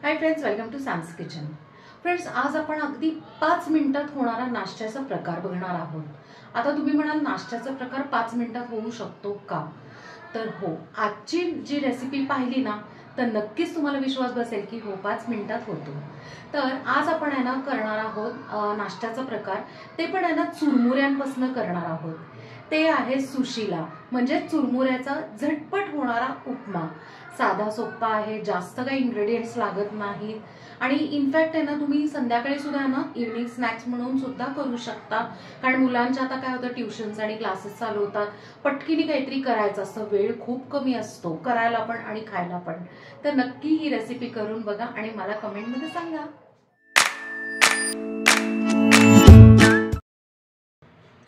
High friends, welcome to Sam's kitchen. Friends, आज आपण अगदी 5 मिनिटात होणारा नाश्त्याचा प्रकार बघणार आहोत। आता तुम्ही म्हणाल नाश्त्याचा प्रकार 5 मिनिटात होऊ शकतो का? तर हो, आजची जी रेसिपी पाहिली ना तर नक्कीच तुम्हाला विश्वास बसेल की हो 5 मिनिटात होतो। तर आज आपण आहे ना करणार आहोत नाश्त्याचा प्रकार, ते पण आहे ना चुरमुऱ्यांपासून करणार आहोत। ते आहे सुशिला, म्हणजे चुरमुऱ्याचा झटपट होणारा उपमा। साधा सोपा आहे, जास्त काही इन्ग्रेडियंट्स लागत नाहीत आणि इनफॅक्ट आहे ना तुम्ही संध्याकाळी सुद्धा ना इव्हनिंग स्नॅक्स म्हणून सुद्धा करू शकता। कारण मुलांच्या आता काय होतं, ट्युशन्स आणि क्लासेस चालू होतात, पटकीने काहीतरी करायचं असतं, वेळ खूप कमी असतो करायला पण आणि खायला पण। तर नक्की ही रेसिपी करून बघा आणि मला कमेंटमध्ये सांगा।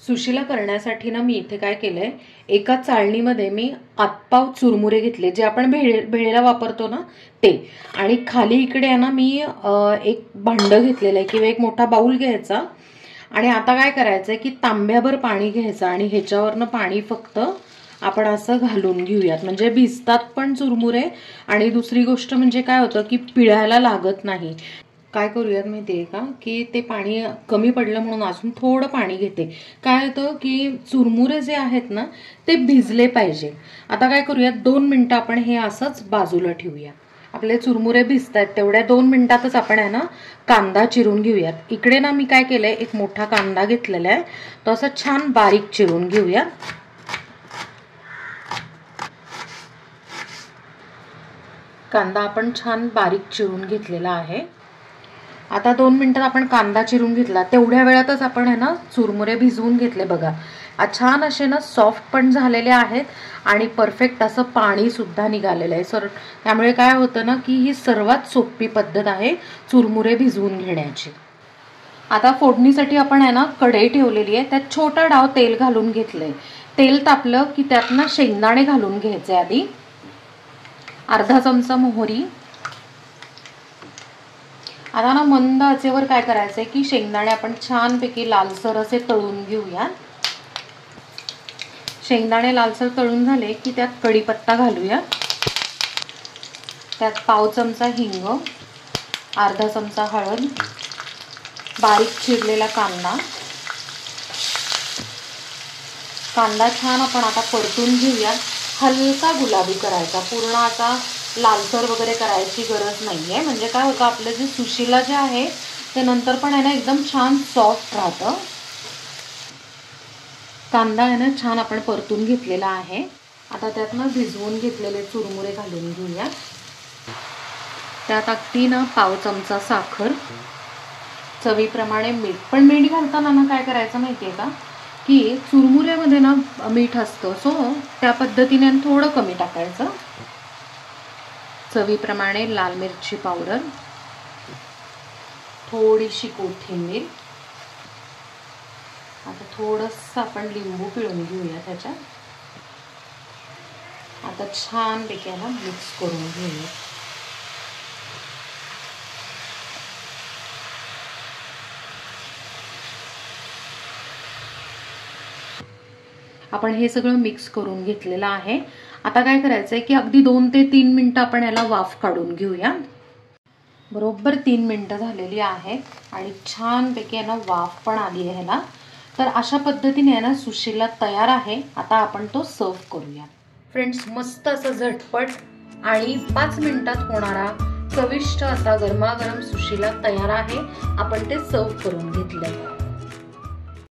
सुशिला करण्यासाठी ना मी इथे काय केलंय, एका चाळणीमध्ये मी आतपाव चुरमुरे घेतले, जे आपण भेळेला वापरतो ना ते। आणि खाली इकडे आहे ना मी एक भांडं घेतलेलं आहे किंवा एक मोठा बाउल घ्यायचा। आणि आता काय करायचंय की तांब्याभर पाणी घ्यायचं आणि ह्याच्यावरनं पाणी फक्त आपण असं घालून घेऊयात, म्हणजे भिजतात पण चुरमुरे। आणि दुसरी गोष्ट म्हणजे काय होतं की पिळायला लागत नाही। काय करूयात माहितीये का, की ते पाणी कमी पडलं म्हणून अजून थोडं पाणी घेते। काय होतं की चुरमुरे जे आहेत ना ते भिजले पाहिजे। आता काय करूयात, 2 मिनिटं आपण हे असंच बाजूला ठेवूया। आपले चुरमुरे भिजतायत, तेवढ्या 2 मिनिटातच आपण आहे ना कांदा चिरून घेऊयात। इकडे ना मी काय केलंय, एक मोठा कांदा घेतलेला आहे, तो असं छान बारीक चिरून घेऊया। कांदा आपण छान बारीक चिरून घेतलेला आहे। आता 2 मिनिटात आपण कांदा चिरून घेतला, तेवढ्या वेळातच आपण आहे ना चुरमुरे भिजवून घेतले बघा। छान असे ना सॉफ्ट पण झालेले आहेत आणि परफेक्ट असं पाणी सुद्धा निघालेलं आहे। सर त्यामुळे काय होतं ना की ही सर्वात सोपी पद्धत आहे चुरमुरे भिजवून घेण्याची। आता फोडणीसाठी आपण आहे ना कढई ठेवलेली आहे, त्यात छोटा डाव तेल घालून घेतलंय। तेल तापलं की त्यात ना शेंगदाणे घालून घ्यायचे। आधी अर्धा चमचा मोहरी। आता ना मंद आचेवर काय करायचंय की शेंगदाणे आपण छानपैकी लालसर असे तळून घेऊया। शेंगदाणे लालसर तळून झाले की त्यात कढीपत्ता घालूया, त्यात पाव चमचा हिंग, अर्धा चमचा हळद, बारीक चिरलेला कांदा। कांदा छान आपण आता परतून घेऊया, हलका गुलाबी करायचा, पूर्ण आता लालसर वगैरे करायची गरज नाहीये। म्हणजे काय होतं, आपलं जे सुशिला जे आहे ते नंतर पण आहे ना एकदम छान सॉफ्ट राहतं। कांदा आहे ना छान आपण परतून घेतलेला आहे। आता त्यात ना भिजवून घेतलेले चुरमुरे घालून घेऊया। त्यात अगदी ना पाव चमचा साखर, चवीप्रमाणे मीठ। पण मीठ घालताना ना काय करायचं माहितीये का, की चुरमुऱ्यामध्ये ना मीठ असतं, सो त्या पद्धतीने थोडं कमी टाकायचं। चवीप्रमाणे लाल मिरची पावडर, थोडीशी कोथिंबीर। आता थोडंसं आपण लिंबू पिळून घेऊया त्याच्यात। आता छान पैकी ना मिक्स करून घेऊया। आपण हे सगळं मिक्स करून घेतलेलं आहे। आता काय करायचंय की अगदी 2 ते 3 मिनिटं आपण याला वाफ काढून घेऊया। बरोबर 3 मिनिटं झालेली आहेत आणि छानपैकी आहे ना वाफ पण आली आहे ह्याला। तर अशा पद्धतीने आहे ना सुशिला तयार आहे। आता आपण तो सर्व करूया। फ्रेंड्स, मस्त असं झटपट आणि 5 मिनिटात होणारा चविष्ट असा गरमागरम सुशिला तयार आहे। आपण ते सर्व करून घेतलंय।